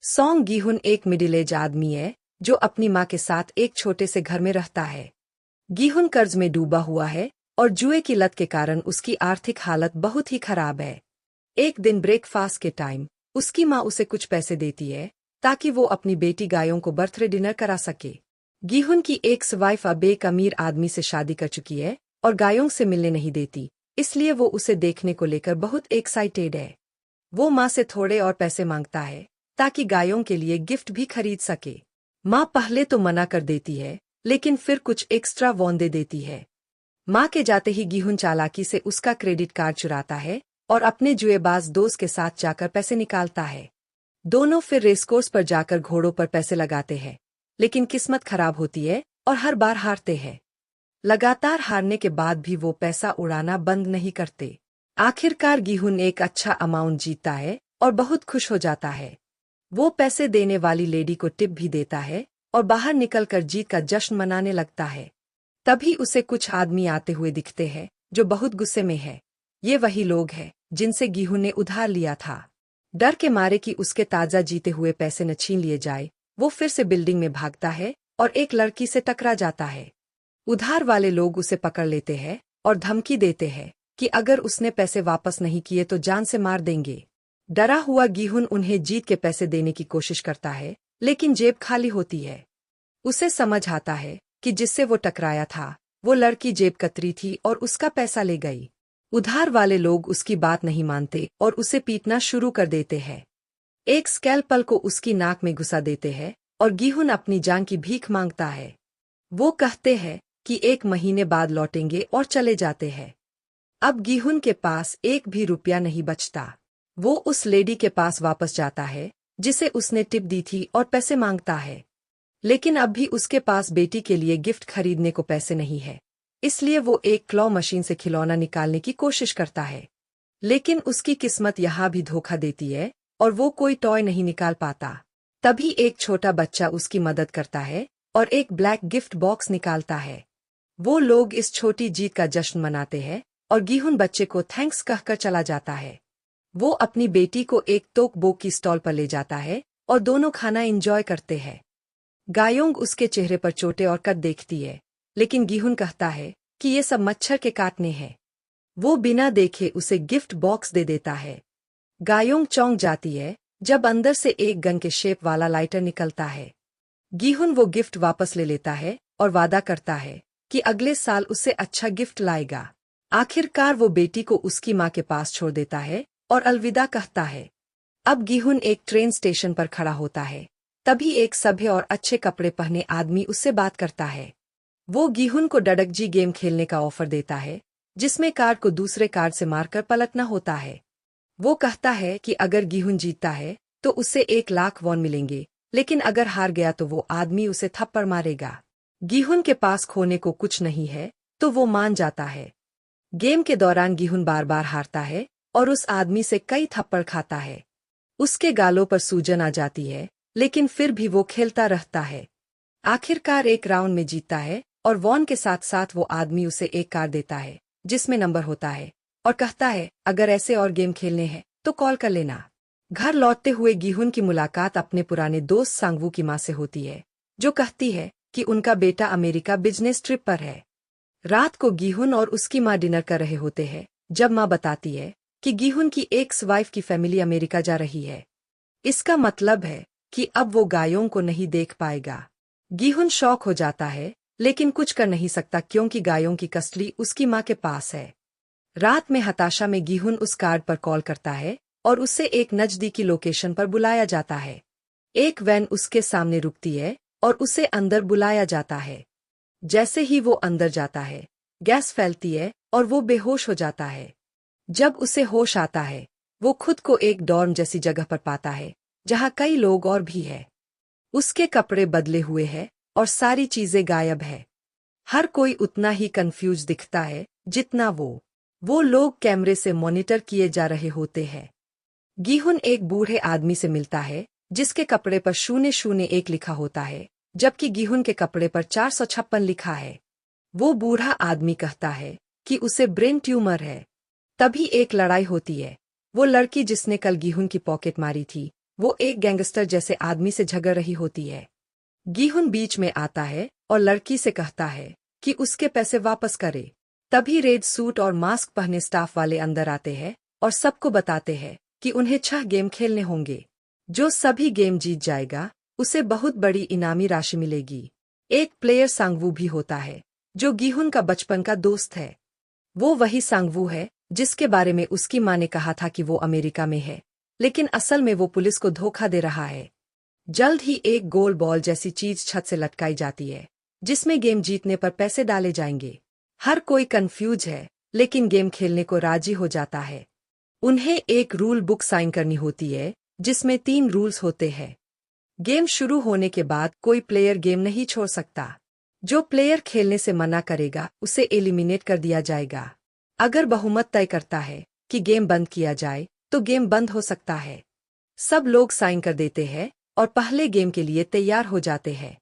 Song गीहुन एक middle age आदमी है जो अपनी माँ के साथ एक छोटे से घर में रहता है। गीहुन कर्ज में डूबा हुआ है और जुए की लत के कारण उसकी आर्थिक हालत बहुत ही खराब है। एक दिन ब्रेकफास्ट के टाइम उसकी माँ उसे कुछ पैसे देती है ताकि वो अपनी बेटी गायों को बर्थडे डिनर करा सके। गीहुन की एक्स वाइफ अब एक अमीर आदमी से शादी कर चुकी है और गायों से मिलने नहीं देती, इसलिए वो उसे देखने को लेकर बहुत एक्साइटेड है। वो माँ से थोड़े और पैसे मांगता है ताकि गायों के लिए गिफ्ट भी खरीद सके। माँ पहले तो मना कर देती है, लेकिन फिर कुछ एक्स्ट्रा वॉन दे देती है। माँ के जाते ही गीहुन चालाकी से उसका क्रेडिट कार्ड चुराता है और अपने जुएबाज दोस्त के साथ जाकर पैसे निकालता है। दोनों फिर रेसकोर्स पर जाकर घोड़ों पर पैसे लगाते हैं, लेकिन किस्मत खराब होती है और हर बार हारते हैं। लगातार हारने के बाद भी वो पैसा उड़ाना बंद नहीं करते। आखिरकार गीहुन एक अच्छा अमाउंट जीतता है और बहुत खुश हो जाता है। वो पैसे देने वाली लेडी को टिप भी देता है और बाहर निकलकर जीत का जश्न मनाने लगता है। तभी उसे कुछ आदमी आते हुए दिखते हैं जो बहुत गुस्से में है। ये वही लोग हैं जिनसे गीहुन ने उधार लिया था। डर के मारे कि उसके ताजा जीते हुए पैसे न छीन लिए जाए, वो फिर से बिल्डिंग में भागता है और एक लड़की से टकरा जाता है। उधार वाले लोग उसे पकड़ लेते हैं और धमकी देते हैं कि अगर उसने पैसे वापस नहीं किए तो जान से मार देंगे। डरा हुआ गीहुन उन्हें जीत के पैसे देने की कोशिश करता है, लेकिन जेब खाली होती है। उसे समझ आता है कि जिससे वो टकराया था वो लड़की जेब कतरी थी और उसका पैसा ले गई। उधार वाले लोग उसकी बात नहीं मानते और उसे पीटना शुरू कर देते हैं। एक स्कैल्पल को उसकी नाक में घुसा देते हैं और गीहुन अपनी जान की भीख मांगता है। वो कहते हैं कि 1 महीने बाद लौटेंगे और चले जाते हैं। अब गीहुन के पास एक भी रुपया नहीं बचता। वो उस लेडी के पास वापस जाता है जिसे उसने टिप दी थी और पैसे मांगता है, लेकिन अब भी उसके पास बेटी के लिए गिफ्ट खरीदने को पैसे नहीं है। इसलिए वो एक क्लॉ मशीन से खिलौना निकालने की कोशिश करता है, लेकिन उसकी किस्मत यहाँ भी धोखा देती है और वो कोई टॉय नहीं निकाल पाता। तभी एक छोटा बच्चा उसकी मदद करता है और एक ब्लैक गिफ्ट बॉक्स निकालता है। वो लोग इस छोटी जीत का जश्न मनाते हैं और गीहुन बच्चे को थैंक्स कहकर चला जाता है। वो अपनी बेटी को एक तोक बोक की स्टॉल पर ले जाता है और दोनों खाना एंजॉय करते हैं। गायोंग उसके चेहरे पर चोटें और कट देखती है, लेकिन गीहुन कहता है कि ये सब मच्छर के काटने हैं। वो बिना देखे उसे गिफ्ट बॉक्स दे देता है। गायोंग चौंक जाती है जब अंदर से एक गन के शेप वाला लाइटर निकलता है। गीहुन वो गिफ्ट वापस ले लेता है और वादा करता है कि अगले साल उससे अच्छा गिफ्ट लाएगा। आखिरकार वो बेटी को उसकी माँ के पास छोड़ देता है और अलविदा कहता है। अब गीहुन एक ट्रेन स्टेशन पर खड़ा होता है। तभी एक सभ्य और अच्छे कपड़े पहने आदमी उससे बात करता है। वो गीहुन को डडकजी गेम खेलने का ऑफर देता है, जिसमें कार्ड को दूसरे कार्ड से मारकर पलटना होता है। वो कहता है कि अगर गीहुन जीतता है तो उससे 1 लाख वॉन मिलेंगे, लेकिन अगर हार गया तो वो आदमी उसे थप्पड़ मारेगा। गीहुन के पास खोने को कुछ नहीं है तो वो मान जाता है। गेम के दौरान गीहुन बार बार हारता है और उस आदमी से कई थप्पड़ खाता है। उसके गालों पर सूजन आ जाती है, लेकिन फिर भी वो खेलता रहता है। आखिरकार एक राउंड में जीतता है और वॉन के साथ साथ वो आदमी उसे एक कार्ड देता है जिसमें नंबर होता है और कहता है अगर ऐसे और गेम खेलने हैं तो कॉल कर लेना। घर लौटते हुए गीहुन की मुलाकात अपने पुराने दोस्त सांगवू की माँ से होती है, जो कहती है कि उनका बेटा अमेरिका बिजनेस ट्रिप पर है। रात को गीहुन और उसकी माँ डिनर कर रहे होते हैं जब माँ बताती है कि गीहुन की एक्स वाइफ की फैमिली अमेरिका जा रही है। इसका मतलब है कि अब वो गायों को नहीं देख पाएगा। गीहुन शॉक हो जाता है, लेकिन कुछ कर नहीं सकता क्योंकि गायों की कस्टडी उसकी माँ के पास है। रात में हताशा में गीहुन उस कार्ड पर कॉल करता है और उससे एक नजदीकी लोकेशन पर बुलाया जाता है। एक वैन उसके सामने रुकती है और उसे अंदर बुलाया जाता है। जैसे ही वो अंदर जाता है, गैस फैलती है और वो बेहोश हो जाता है। जब उसे होश आता है, वो खुद को एक डॉर्म जैसी जगह पर पाता है जहाँ कई लोग और भी है। उसके कपड़े बदले हुए हैं और सारी चीजें गायब है। हर कोई उतना ही कंफ्यूज दिखता है जितना वो लोग कैमरे से मॉनिटर किए जा रहे होते हैं। गीहुन एक बूढ़े आदमी से मिलता है जिसके कपड़े पर 001 लिखा होता है, जबकि गीहुन के कपड़े पर 456 लिखा है। वो बूढ़ा आदमी कहता है कि उसे ब्रेन ट्यूमर है। तभी एक लड़ाई होती है। वो लड़की जिसने कल गीहुन की पॉकेट मारी थी, वो एक गैंगस्टर जैसे आदमी से झगड़ रही होती है। गीहुन बीच में आता है और लड़की से कहता है कि उसके पैसे वापस करे। तभी रेड सूट और मास्क पहने स्टाफ वाले अंदर आते हैं और सबको बताते हैं कि उन्हें 6 गेम खेलने होंगे। जो सभी गेम जीत जाएगा उसे बहुत बड़ी इनामी राशि मिलेगी। एक प्लेयर सांगवू भी होता है जो गीहुन का बचपन का दोस्त है। वो वही सांगवू है जिसके बारे में उसकी माँ ने कहा था कि वो अमेरिका में है, लेकिन असल में वो पुलिस को धोखा दे रहा है। जल्द ही एक गोल बॉल जैसी चीज छत से लटकाई जाती है जिसमें गेम जीतने पर पैसे डाले जाएंगे। हर कोई कंफ्यूज है, लेकिन गेम खेलने को राजी हो जाता है। उन्हें एक रूल बुक साइन करनी होती है जिसमें 3 रूल्स होते हैं। गेम शुरू होने के बाद कोई प्लेयर गेम नहीं छोड़ सकता। जो प्लेयर खेलने से मना करेगा उसे एलिमिनेट कर दिया जाएगा। अगर बहुमत तय करता है कि गेम बंद किया जाए तो गेम बंद हो सकता है। सब लोग साइन कर देते हैं और पहले गेम के लिए तैयार हो जाते हैं।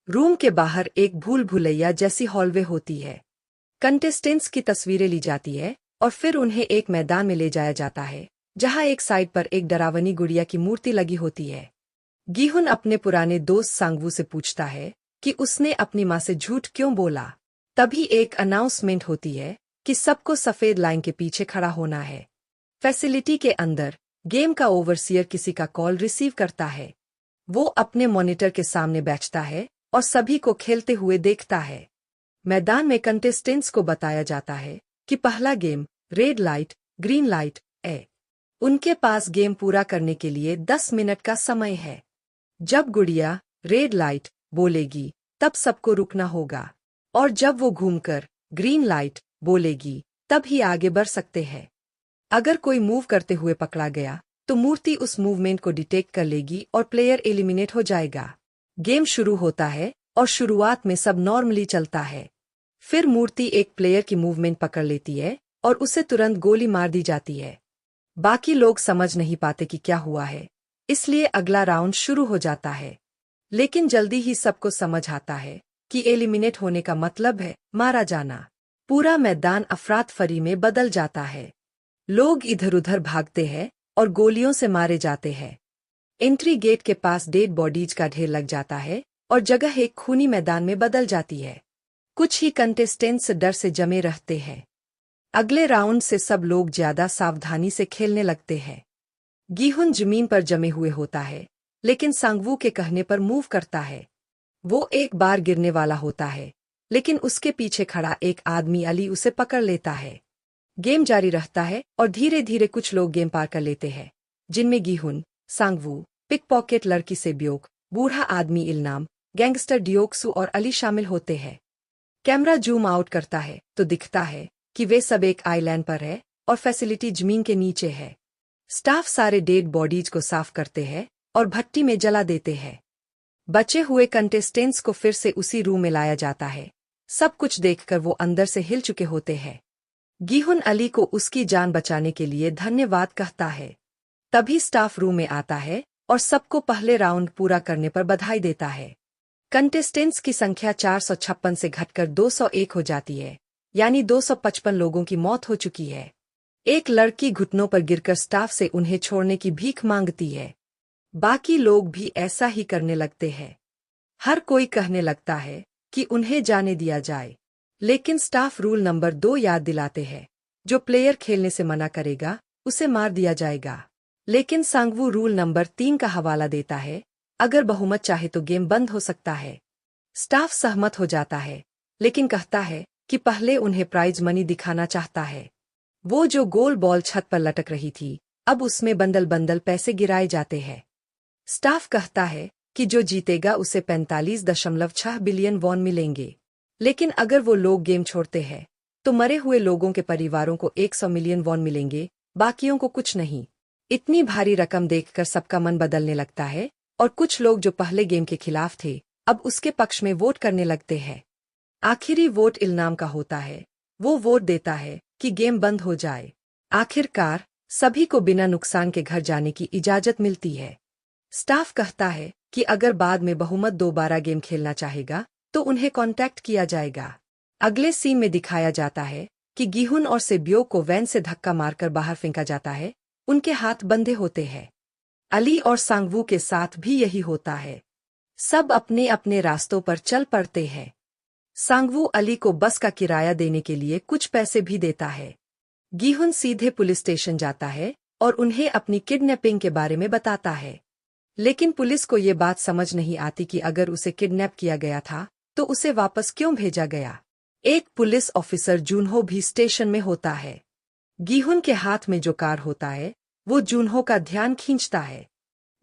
रूम के बाहर एक भूल भुलैया जैसी हॉलवे होती है। कंटेस्टेंट्स की तस्वीरें ली जाती है और फिर उन्हें एक मैदान में ले जाया जाता है जहां एक साइड पर एक डरावनी गुड़िया की मूर्ति लगी होती है। गीहुन अपने पुराने दोस्त सांगवू से पूछता है कि उसने अपनी माँ से झूठ क्यों बोला। तभी एक अनाउंसमेंट होती है कि सबको सफेद लाइन के पीछे खड़ा होना है। फैसिलिटी के अंदर गेम का ओवरसियर किसी का कॉल रिसीव करता है। वो अपने मॉनिटर के सामने बैठता है और सभी को खेलते हुए देखता है। मैदान में कंटेस्टेंट्स को बताया जाता है कि पहला game red light green light है। उनके पास गेम पूरा करने के लिए 10 मिनट का समय है। जब गुड़िया रेड लाइट बोलेगी तब सबको रुकना होगा, और जब वो घूमकर ग्रीन लाइट बोलेगी तब ही आगे बढ़ सकते हैं। अगर कोई मूव करते हुए पकड़ा गया तो मूर्ति उस मूवमेंट को डिटेक्ट कर लेगी और प्लेयर एलिमिनेट हो जाएगा। गेम शुरू होता है और शुरुआत में सब नॉर्मली चलता है। फिर मूर्ति एक प्लेयर की मूवमेंट पकड़ लेती है और उसे तुरंत गोली मार दी जाती है। बाकी लोग समझ नहीं पाते कि क्या हुआ है, इसलिए अगला राउंड शुरू हो जाता है। लेकिन जल्दी ही सबको समझ आता है कि एलिमिनेट होने का मतलब है मारा जाना। पूरा मैदान अफरातफरी में बदल जाता है। लोग इधर-उधर भागते हैं और गोलियों से मारे जाते हैं। एंट्री गेट के पास डेड बॉडीज का ढेर लग जाता है और जगह एक खूनी मैदान में बदल जाती है। कुछ ही कंटेस्टेंट्स डर से जमे रहते हैं। अगले राउंड से सब लोग ज्यादा सावधानी से खेलने लगते हैं। गीहुन जमीन पर जमे हुए होता है, लेकिन सांगवू के कहने पर मूव करता है। वो एक बार गिरने वाला होता है, लेकिन उसके पीछे खड़ा एक आदमी अली उसे पकड़ लेता है। गेम जारी रहता है और धीरे धीरे कुछ लोग गेम पार कर लेते हैं, जिनमें गीहुन, सांगवू, पिकपॉकेट लड़की सेब्योक, बूढ़ा आदमी इलनाम, गैंगस्टर डियोक्सू और अली शामिल होते हैं। कैमरा जूम आउट करता है तो दिखता है कि वे सब एक आइलैंड पर है और फैसिलिटी जमीन के नीचे है। स्टाफ सारे डेड बॉडीज को साफ करते हैं और भट्टी में जला देते हैं। बचे हुए कंटेस्टेंट्स को फिर से उसी रूम में लाया जाता है। सब कुछ देखकर वो अंदर से हिल चुके होते हैं। गीहुन अली को उसकी जान बचाने के लिए धन्यवाद कहता है। तभी स्टाफ रूम में आता है और सबको पहले राउंड पूरा करने पर बधाई देता है। कंटेस्टेंट्स की संख्या 456 से घटकर 201 हो जाती है, यानी 255 लोगों की मौत हो चुकी है। एक लड़की घुटनों पर गिरकर स्टाफ से उन्हें छोड़ने की भीख मांगती है। बाकी लोग भी ऐसा ही करने लगते हैं। हर कोई कहने लगता है कि उन्हें जाने दिया जाए, लेकिन स्टाफ रूल नंबर 2 याद दिलाते हैं। जो प्लेयर खेलने से मना करेगा उसे मार दिया जाएगा। लेकिन सांगवू रूल नंबर 3 का हवाला देता है, अगर बहुमत चाहे तो गेम बंद हो सकता है। स्टाफ सहमत हो जाता है, लेकिन कहता है कि पहले उन्हें प्राइज मनी दिखाना चाहता है। वो जो गोल बॉल छत पर लटक रही थी, अब उसमें बंडल बंडल पैसे गिराए जाते हैं। स्टाफ कहता है कि जो जीतेगा उसे 45.6 बिलियन वॉन मिलेंगे, लेकिन अगर वो लोग गेम छोड़ते हैं तो मरे हुए लोगों के परिवारों को 100 मिलियन वॉन मिलेंगे, बाकियों को कुछ नहीं। इतनी भारी रकम देखकर सबका मन बदलने लगता है और कुछ लोग जो पहले गेम के खिलाफ थे अब उसके पक्ष में वोट करने लगते हैं। आखिरी वोट इलनाम का होता है। वो वोट देता है कि गेम बंद हो जाए। आखिरकार सभी को बिना नुकसान के घर जाने की इजाजत मिलती है। स्टाफ कहता है कि अगर बाद में बहुमत दोबारा गेम खेलना चाहेगा तो उन्हें कांटेक्ट किया जाएगा। अगले सीन में दिखाया जाता है कि गीहुन और सेब्योक को वैन से धक्का मारकर बाहर फेंका जाता है। उनके हाथ बंधे होते हैं। अली और सांगवू के साथ भी यही होता है। सब अपने अपने रास्तों पर चल पड़ते हैं। सांगवू अली को बस का किराया देने के लिए कुछ पैसे भी देता है। गीहुन सीधे पुलिस स्टेशन जाता है और उन्हें अपनी किडनैपिंग के बारे में बताता है। लेकिन पुलिस को ये बात समझ नहीं आती कि अगर उसे किडनैप किया गया था तो उसे वापस क्यों भेजा गया। एक पुलिस ऑफिसर जूनहो भी स्टेशन में होता है। गीहुन के हाथ में जो कार होता है वो जूनहो का ध्यान खींचता है।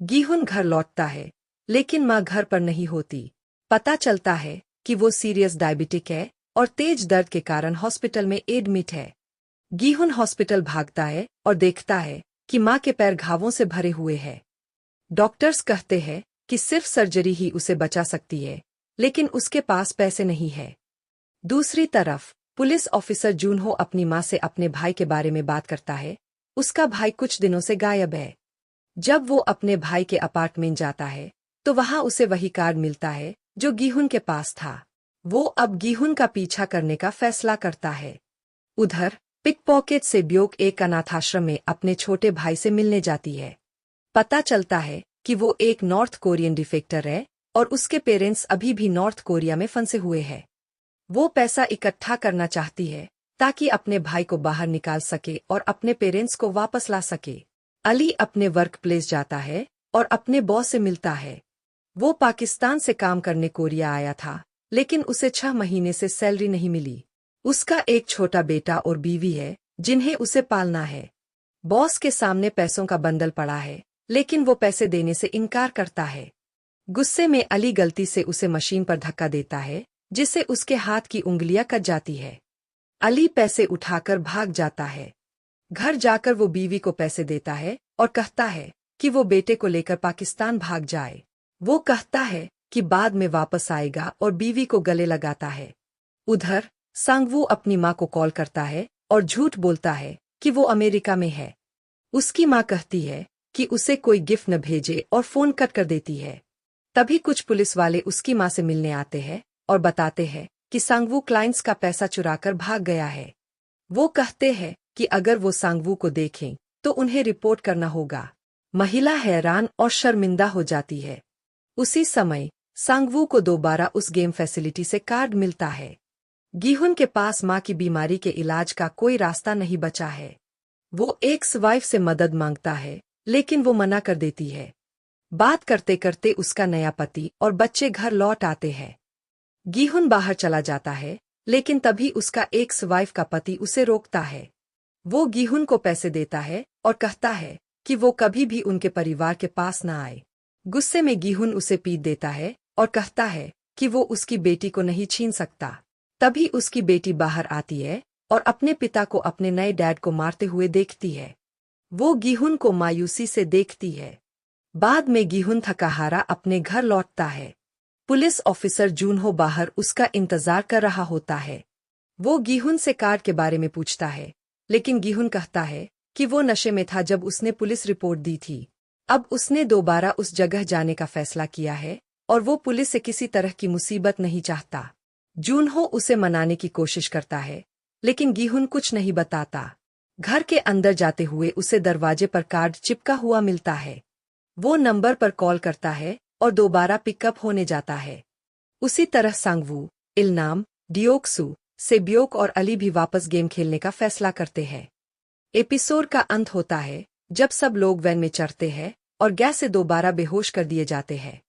गीहुन घर लौटता है, लेकिन माँ घर पर नहीं होती। पता चलता है कि वो सीरियस डायबिटिक है और तेज दर्द के कारण हॉस्पिटल में एडमिट है। गीहुन हॉस्पिटल भागता है और देखता है कि माँ के पैर घावों से भरे हुए हैं। डॉक्टर्स कहते हैं कि सिर्फ सर्जरी ही उसे बचा सकती है, लेकिन उसके पास पैसे नहीं है। दूसरी तरफ पुलिस ऑफिसर जूनहो अपनी माँ से अपने भाई के बारे में बात करता है। उसका भाई कुछ दिनों से गायब है। जब वो अपने भाई के अपार्टमेंट जाता है तो वहां उसे वही कार्ड मिलता है जो गीहुन के पास था। वो अब गीहुन का पीछा करने का फैसला करता है। उधर पिकपॉकेट से ब्योक एक अनाथाश्रम में अपने छोटे भाई से मिलने जाती है। पता चलता है कि वो एक नॉर्थ कोरियन डिफेक्टर है और उसके पेरेंट्स अभी भी नॉर्थ कोरिया में फंसे हुए हैं। वो पैसा इकट्ठा करना चाहती है ताकि अपने भाई को बाहर निकाल सके और अपने पेरेंट्स को वापस ला सके। अली अपने वर्क प्लेस जाता है और अपने बॉस से मिलता है। वो पाकिस्तान से काम करने कोरिया आया था, लेकिन उसे 6 महीने से सैलरी नहीं मिली। उसका एक छोटा बेटा और बीवी है जिन्हें उसे पालना है। बॉस के सामने पैसों का बंडल पड़ा है, लेकिन वो पैसे देने से इनकार करता है। गुस्से में अली गलती से उसे मशीन पर धक्का देता है, जिससे उसके हाथ की उंगलियां कट जाती है। अली पैसे उठाकर भाग जाता है। घर जाकर वो बीवी को पैसे देता है और कहता है कि वो बेटे को लेकर पाकिस्तान भाग जाए। वो कहता है कि बाद में वापस आएगा और बीवी को गले लगाता है। उधर सांगवू अपनी माँ को कॉल करता है और झूठ बोलता है कि वो अमेरिका में है। उसकी माँ कहती है कि उसे कोई गिफ्ट न भेजे और फोन कट कर देती है। तभी कुछ पुलिस वाले उसकी माँ से मिलने आते हैं और बताते हैं कि सांगवू क्लाइंट्स का पैसा चुराकर भाग गया है। वो कहते हैं कि अगर वो सांगवू को देखें तो उन्हें रिपोर्ट करना होगा। महिला हैरान और शर्मिंदा हो जाती है। उसी समय सांगवू को दोबारा उस गेम फैसिलिटी से कार्ड मिलता है। गीहुन के पास माँ की बीमारी के इलाज का कोई रास्ता नहीं बचा है। वो एक्स वाइफ से मदद मांगता है, लेकिन वो मना कर देती है। बात करते करते उसका नया पति और बच्चे घर लौट आते हैं। गीहुन बाहर चला जाता है, लेकिन तभी उसका एक्स वाइफ का पति उसे रोकता है। वो गीहुन को पैसे देता है और कहता है कि वो कभी भी उनके परिवार के पास न आए। गुस्से में गीहुन उसे पीट देता है और कहता है कि वो उसकी बेटी को नहीं छीन सकता। तभी उसकी बेटी बाहर आती है और अपने पिता को अपने नए डैड को मारते हुए देखती है। वो गीहुन को मायूसी से देखती है। बाद में गीहुन थका हारा अपने घर लौटता है। पुलिस ऑफिसर जूनहो बाहर उसका इंतजार कर रहा होता है। वो गीहुन से कार्ड के बारे में पूछता है, लेकिन गीहुन कहता है कि वो नशे में था जब उसने पुलिस रिपोर्ट दी थी। अब उसने दोबारा उस जगह जाने का फैसला किया है और वो पुलिस से किसी तरह की मुसीबत नहीं चाहता। जूनहो उसे मनाने की कोशिश करता है, लेकिन गीहुन कुछ नहीं बताता। घर के अंदर जाते हुए उसे दरवाजे पर कार्ड चिपका हुआ मिलता है। वो नंबर पर कॉल करता है और दोबारा पिकअप होने जाता है। उसी तरह सांगवू, इलनाम, डियोक्सू, सेब्योक और अली भी वापस गेम खेलने का फैसला करते हैं। एपिसोड का अंत होता है जब सब लोग वैन में चढ़ते हैं और गैस से दोबारा बेहोश कर दिए जाते हैं।